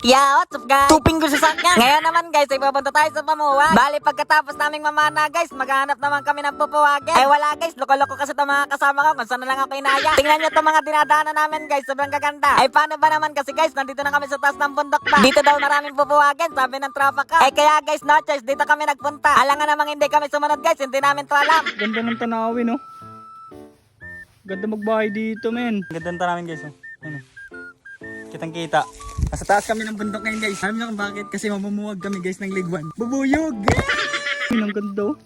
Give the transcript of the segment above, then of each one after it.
Yeah, what's up guys? 2 fingers sa sakyan. Ngayon naman guys, ay pupunta tayo sa Pamuwag. Bali pagkatapos naming mamana guys, maghahanap naman kami ng pupuwagin. Ay wala guys, loko-loko kasi itong mga kasama ko kung saan na lang ako inaya. Tingnan nyo itong mga dinadaanan namin guys, sobrang gaganda. Ay paano ba naman kasi guys, nandito na kami sa taas ng bundok pa. Dito daw maraming pupuwagin, sabi ng tropa ka. Ay kaya guys, no choice, dito kami nagpunta. Alangan namang hindi kami sumunod guys, hindi namin to alam. Ganda ng tanawin, no? Ganda magbahay dito, men. Ganda ng tanawin, guys, oh. Ano? Kitang-kita. Nasa taas kami ng bundok ngayon, guys. Alam niyo kung bakit? Kasi mamumuwag kami, guys, ng ligwan. Bubuyog! Ang ganda, oh.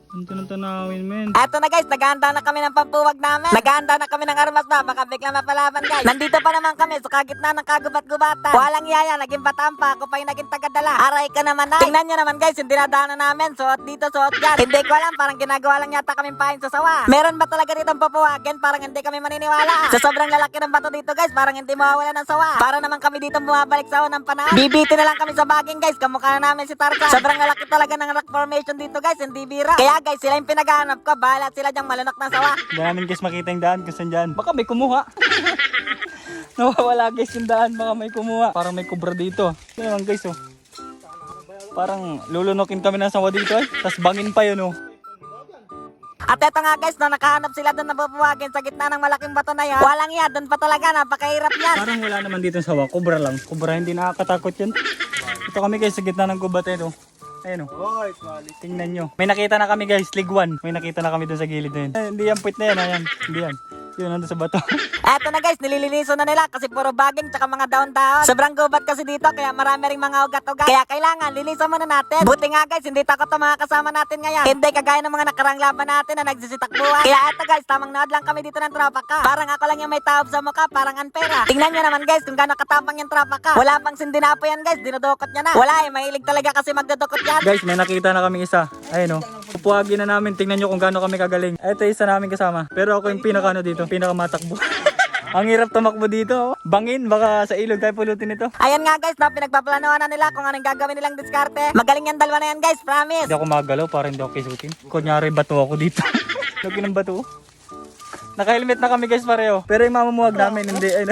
Ganda ng tanawin, men. Eto na guys, naghahanda na kami ng pampuwag namin. Naghahanda na kami ng armas na, baka biglang mapalaban guys. Nandito pa naman kami sa kagitna ng kagubat-gubatan. Walang yaya, naging bataan pa, ako pa yung naging tagadala. Aray ka naman ay. Tingnan nyo naman guys, yung dinadaanan namin, suot dito, suot dyan. Hindi ko alam, parang ginagawa lang yata kaming pahin sa sawa. Meron ba talaga dito ang papuwagin? Parang hindi kami maniniwala. Sa sobrang lalaki ng bato dito guys, parang hindi mawawala ng sawa. Para naman kami dito bumabalik sa unang panahon. BBT na lang kami sa baging guys, kamukha na namin si Tarzan. Sobrang lalaki talaga ng rock formation dito guys, hindi bira. Kaya guys, sila yung pinaghahanap ko, bahala sila dyang malunok ng sawa. Hindi namin, guys, makita yung daan kung saan dyan. Baka may kumuha. Nawawala, guys, yung daan. Baka may kumuha. Parang may kubra dito. Ito naman, guys, oh. Parang lulunokin kami ng sawa dito, eh. Tapos bangin pa yun, oh. At eto nga guys, no, nakahanap sila doon na pupuwagin sa gitna ng malaking bato na yan. Walang iya, doon pa talaga, napakahirap yan. Parang wala naman dito sa sawa. Kubra lang. Kubra, hindi nakakatakot yun. Ito kami, guys, sa gitna ng gubat, eh, oh. Ayun, oh. Tingnan nyo. May nakita na kami, guys. Ligwan. May nakita na kami doon sa gilid na yun. Hindi yan, puwit na yan. Ayan. Hindi yan. Yun, nandun sa bato. Eto na guys, nililiniso na nila kasi puro baging tsaka mga daon-daon. Sobrang gubat kasi dito kaya marami ring mga ugat-ugat. Kaya kailangan linisan muna natin. Buti nga guys, hindi takot ang mga kasama natin ngayon. Hindi kagaya ng mga nakarang laban natin na nagsisitakbuhan. Kaya eto guys, tamang nood lang kami dito ng tropa ka. Parang ako lang yung may taob sa mukha, parang unfair. Tingnan nyo naman guys kung gaano katapang yung tropa ka. Wala pang sindinapo yan guys, dinudukot niya na. Wala mahilig talaga kasi magdudukot yan. Guys, may nakita na kami isa. Ayun, oh. Pupuwagin na namin. Tingnan nyo kung gaano kami kagaling. Ito isa namin kasama. Pero ako yung pinaka dito. Pinakamatakbo. Ang hirap tumakbo dito, oh. Bangin, baka sa ilog tayo pulutin ito. Ayan nga guys, no, pinagpaplanuhan na nila kung anong gagawin nilang diskarte. Magaling yan dalawa na yan guys, promise. Hindi ako magalaw para hindi ako kisutin. Kunyari, bato ako dito. Lagi ng bato. Naka-helmet na kami guys pareho. Pero yung mamumuwag namin, hindi. Ay,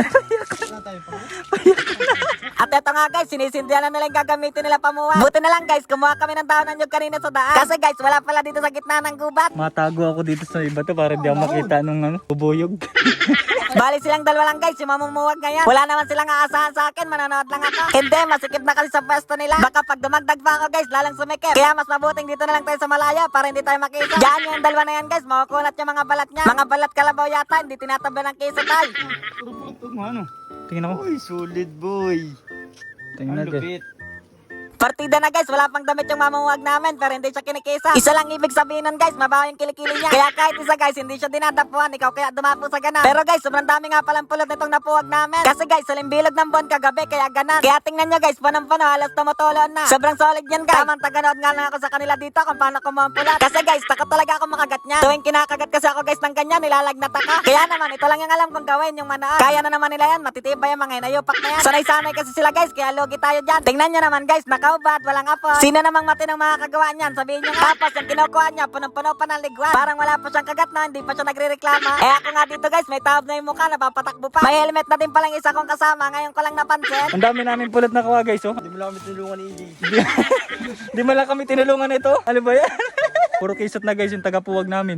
At eto nga guys, sinisindihan na nila yung gagamitin nila pamuwag. Buti na lang guys, kumuha kami ng dahon ng nyug kanina sa daan. Kasi guys, wala pala dito sa gitna ng gubat. matago ako dito sa iba to para hindi ako makita nung ano, bubuyog. Bali silang dalawa lang guys, yung mamumuwag ngayon. Wala naman silang aasahan sa akin, manonood lang ako. Hindi, masikip na kasi sa pwesto nila. Baka pag dumagdag pa ako guys, lalang sumikip. Kaya mas mabuting dito na lang tayo sa malaya para hindi tayo makita. Diyan yung dalawa na yan guys, makukunat yung mga balat niya. Mga balat kalabaw yata, hindi tinatabla ng keso tayo. Ano? Tingnan ako. Uy, solid boy. Tingnan Ang natin. lupit. Partida na guys, wala pang damit yung mamumuwag namin pero hindi siya kinikisa. Isa lang ibig sabihin nun guys, mabaho yung kilikili niya. Kaya kahit isa guys, hindi siya dinadapuan, ikaw kaya dumapo sa ganun. Pero guys, sobrang dami nga palang pulot nitong napuwag namin. Kasi guys, salimbilog ng buwan kagabi, kaya ganan. Kaya tingnan nyo guys, panang-pano, halos tumutulon na. Sobrang solid yan guys. Tamang taganood nga lang ako sa kanila dito kung paano kumumpulot. Kasi guys, takot talaga ako makagat niya. Tuwing kinakagat kasi ako guys ng ganyan, nilalagnat ako. Kaya naman, ito lang yung alam kong gawin, yung manood. Kaya na naman nila yan, matitibay yung mga inayupak na yan. Sanay-sanay kasi sila guys, kaya logi tayo dyan. Tingnan nyo naman guys, nakaubad, walang apo. Sino namang matinong makakagawa niyan? Sabihin nyo nga. Tapos yung kinukuha niya, punong-puno pa ng ligwan. Parang wala pa siyang kagat na, hindi pa siya nagre-reklama. Eh ako nga dito guys, may taob na yung mukha, napapatakbo pa. May helmet na din palang isa kong kasama, ngayon ko lang napansin. Ang dami namin pulot na kuha guys, oh. Hindi mo lang kami tinulungan ni EJ. Di mo lang kami tinulungan ito. Ano ba yan? Puro kisot na guys yung tagapuwag namin.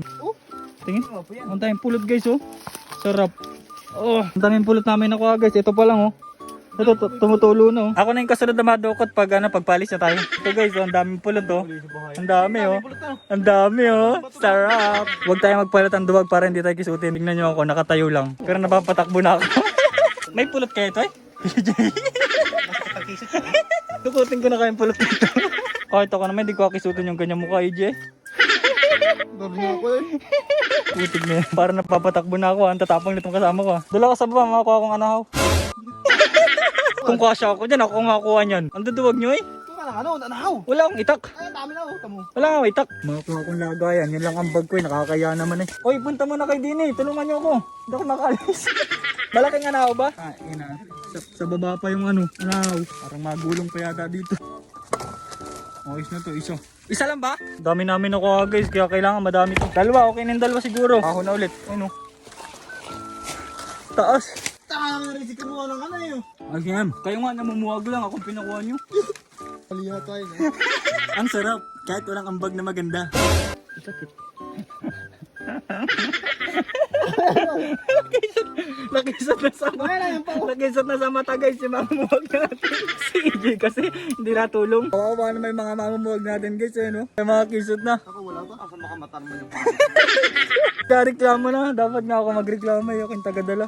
Tingin. Ang daming pulot guys, oh. Sarap. Oh, ang daming pulot namin nakuha guys. Ito pa lang, oh. Ito, tumutulo na, oh. Ako na yung kasunod na madukot pag pagpalis na tayo. Ito guys, oh, ang daming pulot, oh. Ang dami, oh. Ang dami, oh. Sarap. Huwag tayo magpalit ang duwag para hindi tayo kisutin. Tingnan nyo ako, nakatayo lang. Pero napapatakbo na ako. May pulot kaya ito, eh? Tukutin ko na kayong pulot dito. Kahit ako naman, hindi ko kisutin yung kanyang mukha, EJ. Dami nga ako eh. Putik na yan. Para napapatakbo na ako, ang tatapang nitong kasama ko. Dala ka sa baba, makakuha akong anahaw. Kung kasya ako dyan, ako makakuha niyan. Ang duduwag nyo eh. Ito ka lang ano, nanahaw. Wala akong itak. Ay, dami na oh, tamo. Wala akong itak. Makakuha akong lagayan. Yun lang ang bag ko eh. Nakakaya naman eh. Oy, punta muna kay Dini. Tulungan nyo ako. Hindi ako makalis. Malaking anahaw ba? Ah, yun na. Sa baba pa yung anahaw. Parang magulong pa yata dito. Ayos na to, isa lang ba? Dami namin ako guys, kaya kailangan madami to. Dalawa, okay na yung dalawa siguro. Ako na ulit. Ano? Taas. Taka nga rin si kamuha ng ano eh. Ayan, kayo nga namumuwag lang, akong pinakuha nyo. Paliha tayo. Ang sarap, kahit walang ambag na maganda. Nakisat na sa nakisat na sa mata guys, si mamumuwag natin. Si EJ kasi hindi natulong. Kawawa na may mga mamumuwag natin guys, eh no? May mga kisot na. Ako wala ba? Asa makamatan mo yung Kareklamo na, dapat nga ako magreklamo, yung aking tagadala.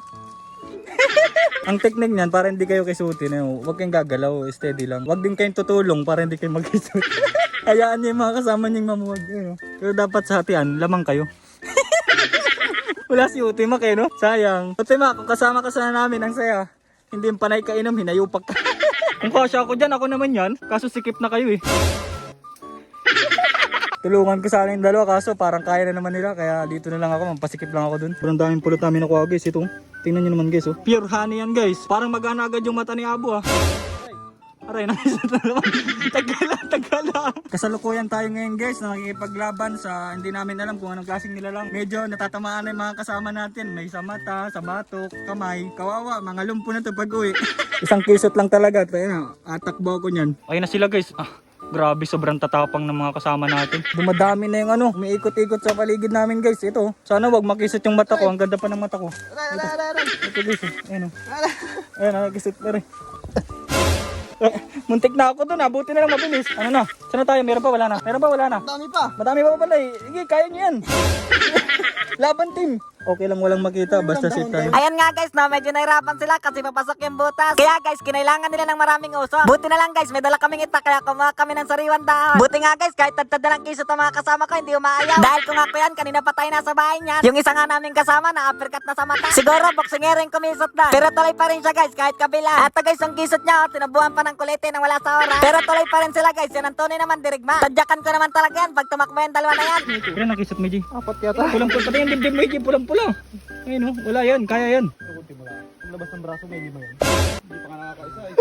Ang technique niyan, para hindi kayo kisutin, eh, huwag kayong gagalaw, steady lang. Huwag din kayong tutulong para hindi kayo magkisut. Hayaan niyo yung mga kasama niyong mamuwag. Eh, no? Pero dapat sa hatian, lamang kayo. Wala si Utimak eh, no? Sayang. Utimak, kung kasama ka sana namin, ang saya. Hindi yung panay ka inom, hinayupak ka. Kung kasya ako dyan, ako naman yan. Kaso sikip na kayo eh. Tulungan ko sana yung dalawa, kaso parang kaya na naman nila. Kaya dito na lang ako, mampasikip lang ako dun. Parang daming pulot namin nakuha guys, ito. Tingnan nyo naman guys, oh. Pure honey yan guys. Parang mag-ana agad yung mata ni Abo ah. Aray, nakisat na naman. Tagala. Kasalukuyan tayo ngayon guys na nakikipaglaban sa hindi namin alam kung anong klaseng nilalang. Medyo natatamaan na yung mga kasama natin. May sa mata, sa batok, kamay. Kawawa, mga lumpo na to pag uwi. Isang kisot lang talaga. Tayo na, atakbo ako nyan. Ayun na sila guys. Grabe, sobrang tatapang ng mga kasama natin. Dumadami na yung ano, umiikot-ikot sa paligid namin guys. Ito, sana wag makisot yung mata ko. Ang ganda pa ng mata ko. Ito guys, ayun o. Ayun, nakikisot na rin. Muntik na ako dun, buti na lang mabilis. Ano na? Saan na tayo? Meron pa? Wala na? Meron pa? Wala na? dami pa. Madami pa pala eh. Sige, kaya nyo yan. Laban team. Okay lang walang makita, basta sit tayo. Ayan nga guys, no, medyo nahirapan sila kasi papasok yung butas. Kaya guys, kinailangan nila ng maraming usok. Buti na lang guys, may dala kaming itak kaya kumuha kami ng sariwan dahon. Buti nga guys, kahit tadtad na lang kisot ang mga kasama ko, hindi umaayaw. Dahil kung ako yan, kanina pa tayo nasa bahay niyan. Yung isa nga naming kasama, na-uppercut na sa mata. Siguro, boksingero yung kumisot na. Pero tuloy pa rin siya guys, kahit kabila. At guys, ang kisot niya, tinubuhan pa ng kulete nang wala sa oras. Pero tuloy pa rin sila guys, yan ang tunay naman dirigma. Tadyakan ko naman talaga yan, pag tumakbo yung dalawa na yan. Pero nakisot mo, G. Apat yata. Pulang-pula. Pati yung dibdib mo, G. Pulang-pula. Ayun o, wala yan, kaya yan. Kunti mo lang. Ang labas ng braso mo, hindi mo yan. Hindi pa nga nakakaisa eh.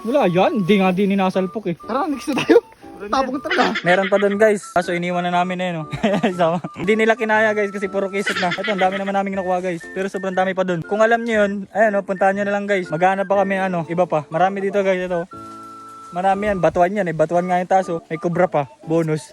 Wala yan, hindi nga din ninasalpok eh. Tara, next na tayo. Tapong talaga. Meron pa doon guys, kaso iniwan na namin eh no. Sama. Hindi nila kinaya guys kasi puro kisot na. Ito, ang dami naman namin nakuha guys. Pero sobrang dami pa doon. Kung alam nyo yun, ayan o, puntahan nyo na lang guys. Maghanap pa kami ano, iba pa. Marami dito guys ito. Marami yan, batuan yan eh. Batuan nga yung taso. May kubra pa, bonus.